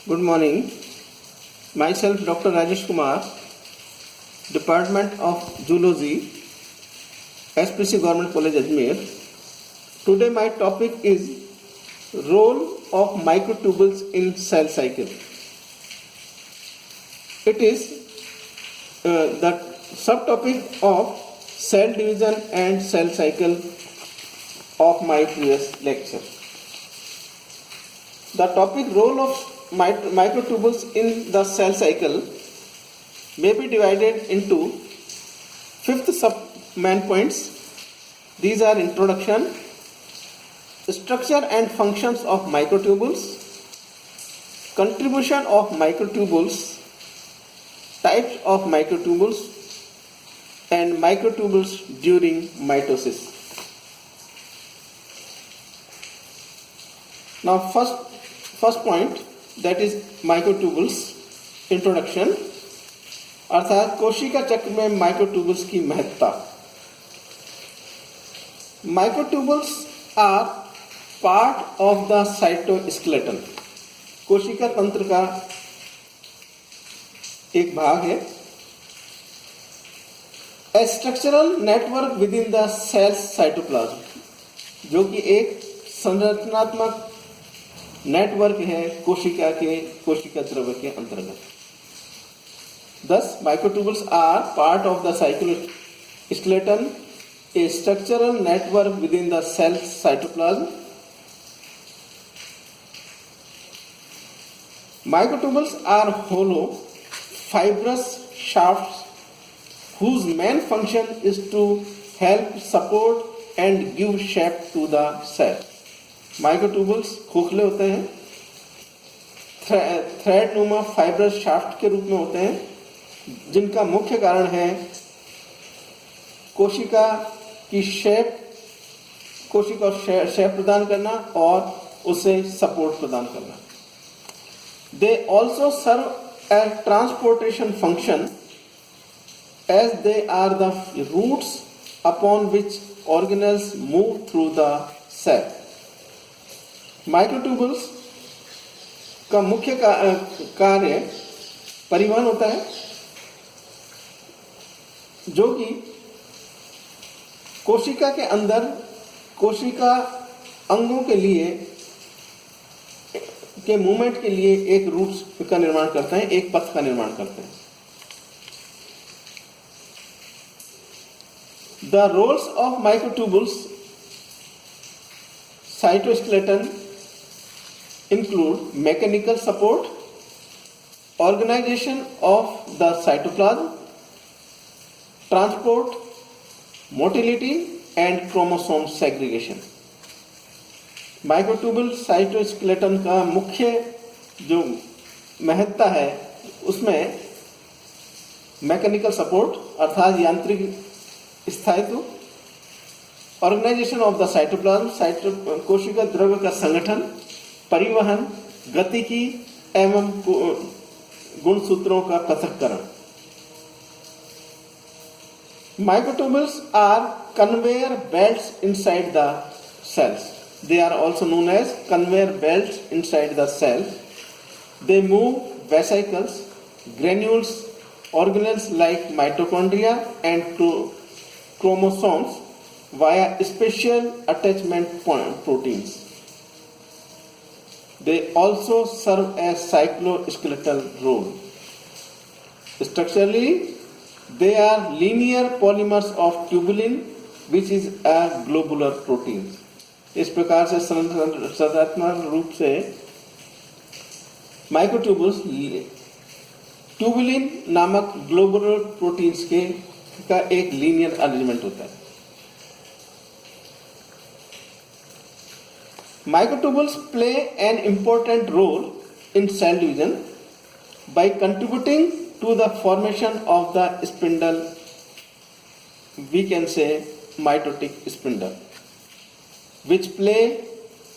Good morning. Myself, Dr. Rajesh Kumar, Department of Zoology, SPC Government College, Ajmer. Today my topic is role of microtubules in cell cycle. It is the subtopic of cell division and cell cycle of my previous lecture. The topic role of microtubules in the cell cycle may be divided into 5 sub-main points. These are introduction, structure and functions of microtubules, contribution of microtubules, types of microtubules, and microtubules during mitosis. Now first point, that is microtubules introduction, अर्थात कोशिका चक्र में microtubules की महत्ता. Microtubules are part of the cytoskeleton. कोशिका तंत्र का एक भाग है. A structural network within the cell's cytoplasm, जो कि एक संरचनात्मक नेटवर्क है कोशिका द्रव्य के अंतर्गत. Thus, microtubules are part of the cytoskeleton, a structural network within the cell cytoplasm. Microtubules are hollow, fibrous shafts whose main function is to help support and give shape to the cell. Microtubules खोखले होते हैं, thread नुमा fibrous shaft के रूप में होते हैं, जिनका मुख्य कारण है कोशिका शेप प्रदान करना और उसे सपोर्ट प्रदान करना. They also serve a transportation function as they are the routes upon which organelles move through the cell. Microtubules का मुख्य कार्य परिवहन होता है, जो कि कोशिका के अंदर कोशिका अंगों के लिए के मूवमेंट के लिए एक रूट का निर्माण करते हैं, एक पथ का निर्माण करते हैं. The roles of microtubules cytoskeleton include mechanical support, organization of the cytoplasm, transport, motility and chromosome segregation. Microtubule cytoskeleton का मुख्य जो महत्ता है, उसमें मैकेनिकल सपोर्ट अर्थात यांत्रिक स्थायित्व, ऑर्गेनाइजेशन ऑफ द साइटोप्लाज्म कोशिका द्रव्य का संगठन, परिवहन, गतिकी एवं गुणसूत्रों का पृथक्करण. Microtubules are conveyor belts inside the cells. They are also known as conveyor belts inside the cell. They move vesicles, granules, organelles like mitochondria and chromosomes via special attachment proteins. They also serve as cycloskeletal role. Structurally, they are linear polymers of tubulin, which is a globular protein. इस प्रकार से संरचनात्मक रूप से microtubules tubulin नामक globular proteins का एक linear arrangement होता है. Microtubules play an important role in cell division by contributing to the formation of the spindle. We can say mitotic spindle, which play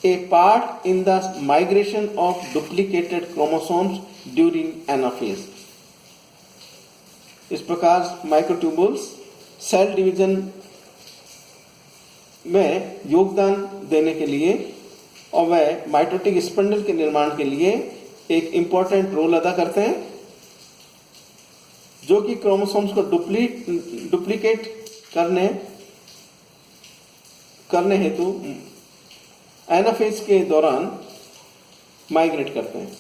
a part in the migration of duplicated chromosomes during anaphase. इस प्रकार microtubules cell division में योगदान देने के लिए और वह mitotic spindle के निर्माण के लिए एक इम्पॉर्टेंट रोल अदा करते हैं, जो कि क्रोमोसोम्स को डुप्लीकेट करने हेतु एनाफेज के दौरान माइग्रेट करते हैं.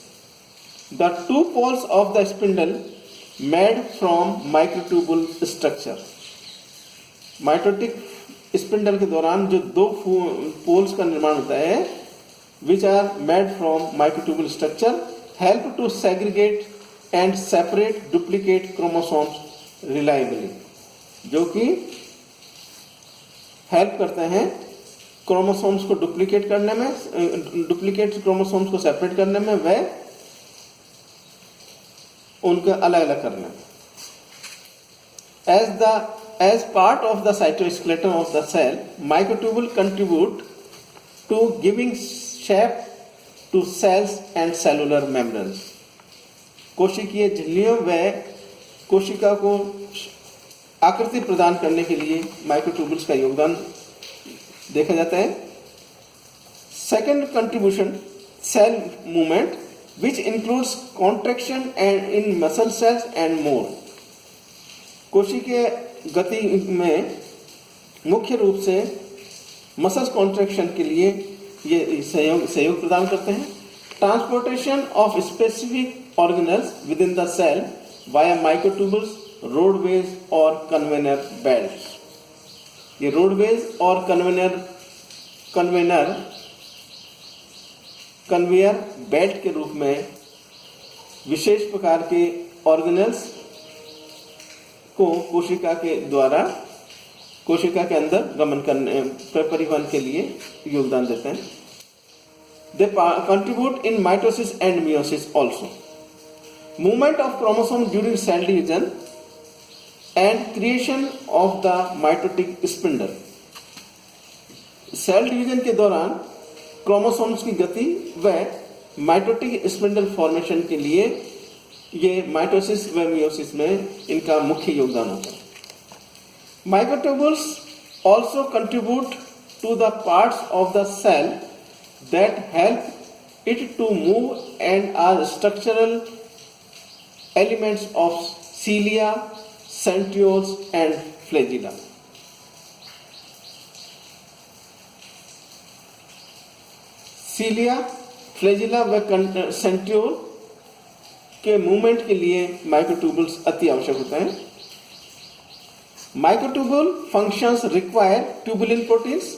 The two poles of the spindle made from microtubule structure. Mitotic spindle के दौरान जो दो पोल्स का निर्माण होता है, which are made from microtubule structure, help to segregate and separate duplicate chromosomes reliably. जो कि हेल्प करते हैं क्रोमोसोम्स को डुप्लीकेट करने में, डुप्लीकेट क्रोमोसोम्स को सेपरेट करने में, व उनका अलग अलग करने में. As part of the cytoskeleton of the cell, microtubule contribute to giving shape to cells and cellular membranes. कोशिकीय झिल्लियों व कोशिका को आकृति प्रदान करने के लिए माइक्रोट्यूबुल्स का योगदान देखा जाता है. Second contribution, cell movement, which includes contraction and in muscle cells and more. कोशिकीय गति में मुख्य रूप से मसल्स कॉन्ट्रैक्शन के लिए ये सहयोग प्रदान करते हैं. Transportation of specific organelles within the cell via microtubules, roadways और कन्वेयर बेल्ट्स. ये रोडवेज और कन्वेयर बेल्ट के रूप में विशेष प्रकार के ऑर्गेनल्स को कोशिका के द्वारा कोशिका के अंदर गमन करने, परिवहन के लिए योगदान देते हैं. They contribute in mitosis and meiosis also. Movement of chromosome during cell division and creation of the mitotic spindle. Cell division के दौरान क्रोमोसोम्स की गति व माइटोटिक स्पिंडल फॉर्मेशन के लिए ये माइटोसिस व मियोसिस में इनका मुख्य योगदान होता है. Microtubules also contribute to the parts of the cell that help it to move and are structural elements of cilia, centrioles and flagella. Cilia, flagella व सेंट्रियोल के मूवमेंट के लिए माइक्रोट्यूबुल्स अति आवश्यक होते हैं. Microtubule functions require tubulin proteins,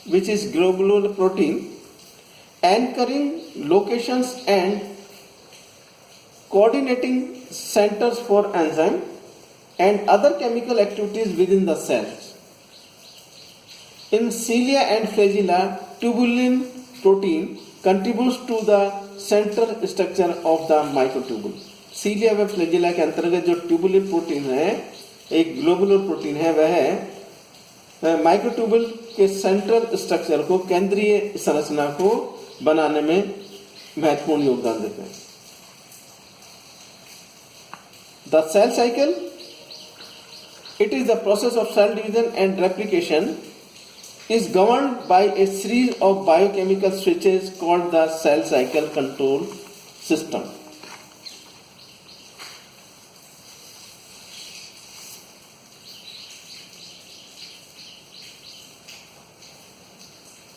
which is globular protein, anchoring locations and coordinating centres for enzyme and other chemical activities within the cells. In cilia and flagella, tubulin protein contributes to the central structure of the microtubule. Cilia व flagella के अंतर्गत जो tubulin protein है, एक globular protein है, वह microtubule के central structure को, केंद्रीय संरचना को बनाने में महत्वपूर्ण योगदान देते हैं. The cell cycle, it is the process of cell division and replication, is governed by a series of biochemical switches called the cell cycle control system.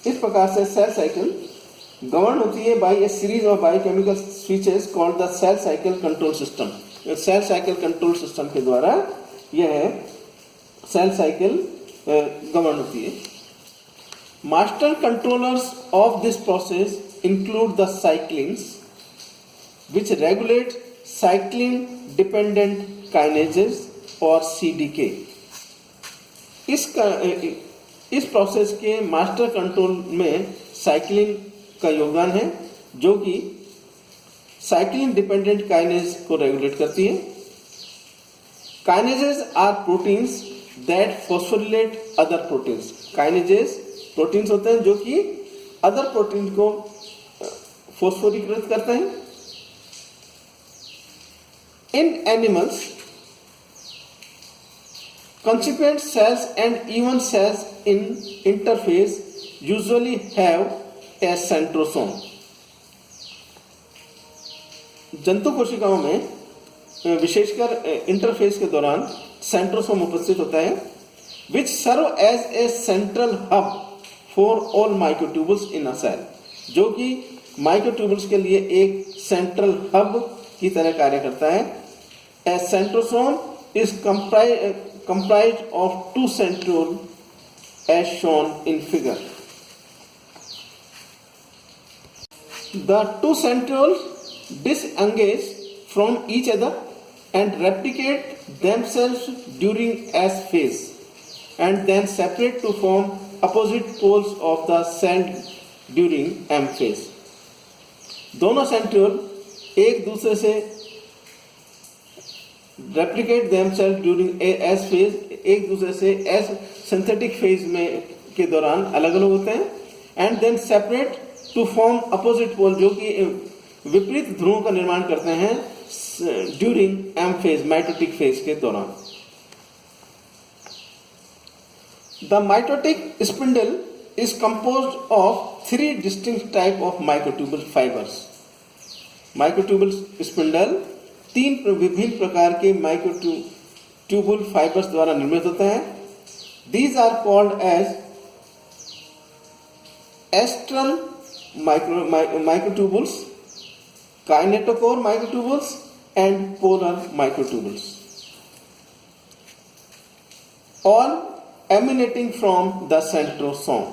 इस प्रकार से सेल साइकिल गवर्न होती है by a series of biochemical switches called the cell cycle control system. Cell cycle control system के द्वारा यह cell cycle govern होती है. Master controllers of this process include the cyclins, which regulate cyclin-dependent kinases or CDK. इस process के master control में cyclin का योगदान है, जो कि साइक्लिन डिपेंडेंट काइनेज को रेगुलेट करती है. Kinases are proteins that phosphorylate other proteins. Kinases proteins होते हैं जो कि अदर प्रोटीन को फॉस्फोरीकृत करते हैं. इन animals, consequent cells and even cells in interphase usually have a centrosome. जंतु कोशिकाओं में विशेषकर इंटरफेस के दौरान सेंट्रोसोम उपस्थित होता है, which serve as a central hub for all microtubules in a cell, जो कि माइक्रोट्यूबुल्स के लिए एक सेंट्रल हब की तरह कार्य करता है. A centrosome is comprised of two centrioles as shown in figure. The two centrioles disengage from each other and replicate themselves during S phase and then separate to form opposite poles of the cell during M phase. दोनों centriole एक दूसरे से replicate themselves during S phase, एक दूसरे से S synthetic phase में के दौरान अलग अलग होते हैं, and then separate to form opposite pole, जो कि विपरीत ध्रुवों का निर्माण करते हैं during M phase, mitotic phase के दौरान. The mitotic spindle is composed of three distinct type of microtubule fibers. Microtubule spindle तीन विभिन्न प्रकार के माइक्रोट्यूबुल फाइबर्स द्वारा निर्मित होता है. These are called as astral microtubules, kinetochore microtubules and polar microtubules, all emanating from the centrosome,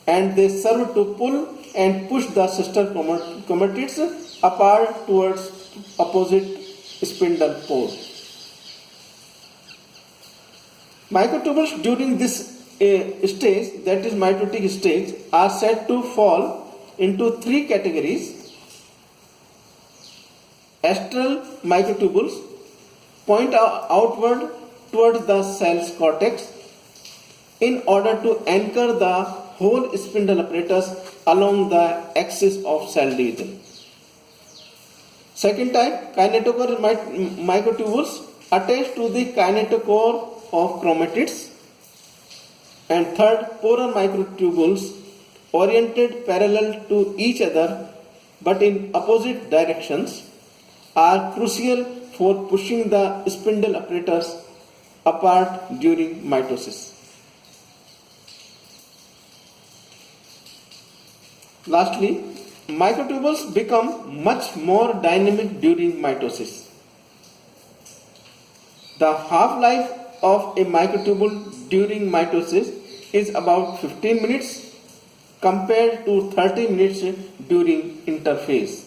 and they serve to pull and push the sister chromatids apart towards opposite spindle pole. Microtubules during this stage, that is mitotic stage, are said to fall into three categories. Astral microtubules point outward towards the cell's cortex in order to anchor the whole spindle apparatus along the axis of cell division. Second type, kinetochore microtubules attached to the kinetochore of chromatids. And third, polar microtubules oriented parallel to each other but in opposite directions are crucial for pushing the spindle apparatus apart during mitosis. Lastly, microtubules become much more dynamic during mitosis. The half-life of a microtubule during mitosis is about 15 minutes compared to 30 minutes during interphase.